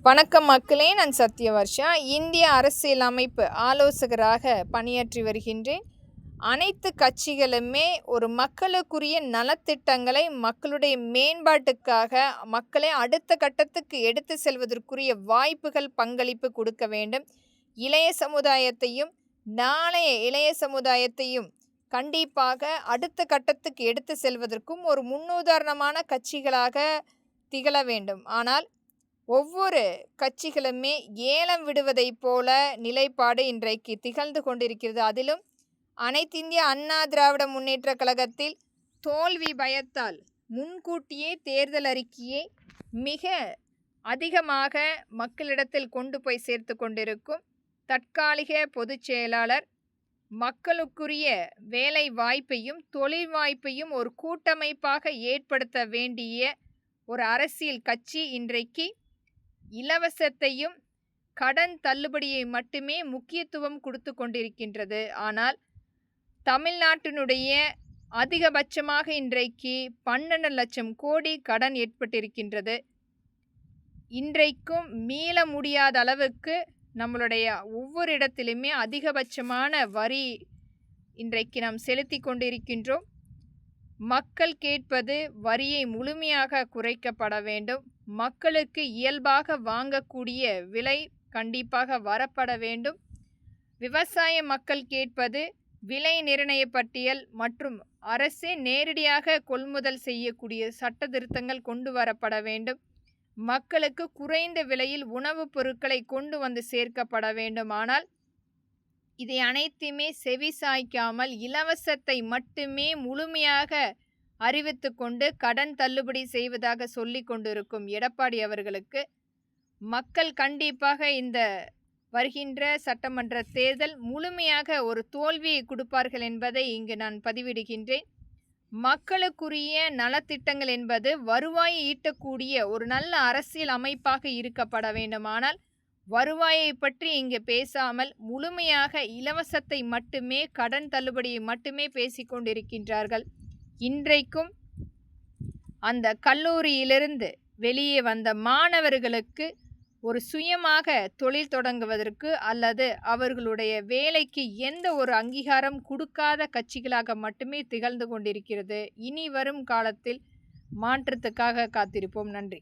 வணக்கம் மக்களே, நான் சத்யவர்ஷா. இந்திய அரசியல் அமைப்பு ஆலோசகராக பணியாற்றி வருகின்றேன். அனைத்து கட்சிகளுமே ஒரு மக்களுக்குரிய நலத்திட்டங்களை மக்களுடைய மேம்பாட்டுக்காக மக்களை அடுத்த கட்டத்துக்கு எடுத்து செல்வதற்குரிய வாய்ப்புகள் பங்களிப்பு கொடுக்க வேண்டும். இளைய சமுதாயத்தையும் நாளைய இளைய சமுதாயத்தையும் கண்டிப்பாக அடுத்த கட்டத்துக்கு எடுத்து செல்வதற்கும் ஒரு முன்னுதாரணமான கட்சிகளாக திகழ வேண்டும். ஆனால் ஒவ்வொரு கட்சிகளுமே ஏலம் விடுவதைப் போல நிலைப்பாடு இன்றைக்கு திகழ்ந்து கொண்டிருக்கிறது. அதிலும் அனைத்திந்திய அண்ணா திராவிட முன்னேற்ற கழகத்தில் தோல்வி பயத்தால் முன்கூட்டியே தேர்தல் அறிக்கையை மிக அதிகமாக மக்களிடத்தில் கொண்டு போய் சேர்த்து கொண்டிருக்கும் தற்காலிக பொதுச் செயலாளர் மக்களுக்குரிய வேலை வாய்ப்பையும் தொழில் வாய்ப்பையும் ஒரு கூட்டமைப்பாக ஏற்படுத்த வேண்டிய ஒரு அரசியல் கட்சி இன்றைக்கு இலவசத்தையும் கடன் தள்ளுபடியை மட்டுமே முக்கியத்துவம் கொடுத்து கொண்டிருக்கின்றது. ஆனால் தமிழ்நாட்டினுடைய அதிகபட்சமாக இன்றைக்கு 12 லட்சம் கோடி கடன் ஏற்பட்டிருக்கின்றது. இன்றைக்கும் மீள முடியாத அளவுக்கு நம்மளுடைய ஒவ்வொரு இடத்திலுமே அதிகபட்சமான வரி இன்றைக்கு நாம் செலுத்தி கொண்டிருக்கின்றோம். மக்கள் கேட்பது வரியை முழுமையாக குறைக்கப்பட வேண்டும். மக்களுக்கு இயல்பாக வாங்கக்கூடிய விலை கண்டிப்பாக வரப்பட வேண்டும். விவசாய மக்கள் கேட்பது விலை நிர்ணய பட்டியல் மற்றும் அரசே நேரடியாக கொள்முதல் செய்யக்கூடிய சட்ட திருத்தங்கள் கொண்டு வரப்பட வேண்டும். மக்களுக்கு குறைந்த விலையில் உணவுப் பொருட்களை கொண்டு வந்து சேர்க்கப்பட வேண்டும். ஆனால் இதை அனைத்துமே செவி சாய்க்காமல் இலவசத்தை மட்டுமே முழுமையாக அறிவித்து கொண்டு கடன் தள்ளுபடி செய்வதாக சொல்லி கொண்டிருக்கும் எடப்பாடி அவர்களுக்கு மக்கள் கண்டிப்பாக இந்த வருகின்ற சட்டமன்ற தேர்தல் முழுமையாக ஒரு தோல்வியை கொடுப்பார்கள் என்பதை இங்கு நான் பதிவிடுகின்றேன். மக்களுக்குரிய நலத்திட்டங்கள் என்பது வருவாயை ஈட்டக்கூடிய ஒரு நல்ல அரசியல் அமைப்பாக இருக்கப்பட வேண்டுமானால் வருவாயை பற்றி இங்கு பேசாமல் முழுமையாக இலவசத்தை மட்டுமே கடன் தள்ளுபடியை மட்டுமே பேசிக்கொண்டிருக்கின்றார்கள். இன்றைக்கும் அந்த கல்லூரியிலிருந்து வெளியே வந்த மாணவர்களுக்கு ஒரு சுயமாக தொழில் தொடங்குவதற்கு அல்லது அவர்களுடைய வேலைக்கு எந்த ஒரு அங்கீகாரம் கொடுக்காத கட்சிகளாக மட்டுமே திகழ்ந்து கொண்டிருக்கிறது. இனி வரும் காலத்தில் மாற்றத்துக்காக காத்திருப்போம். நன்றி.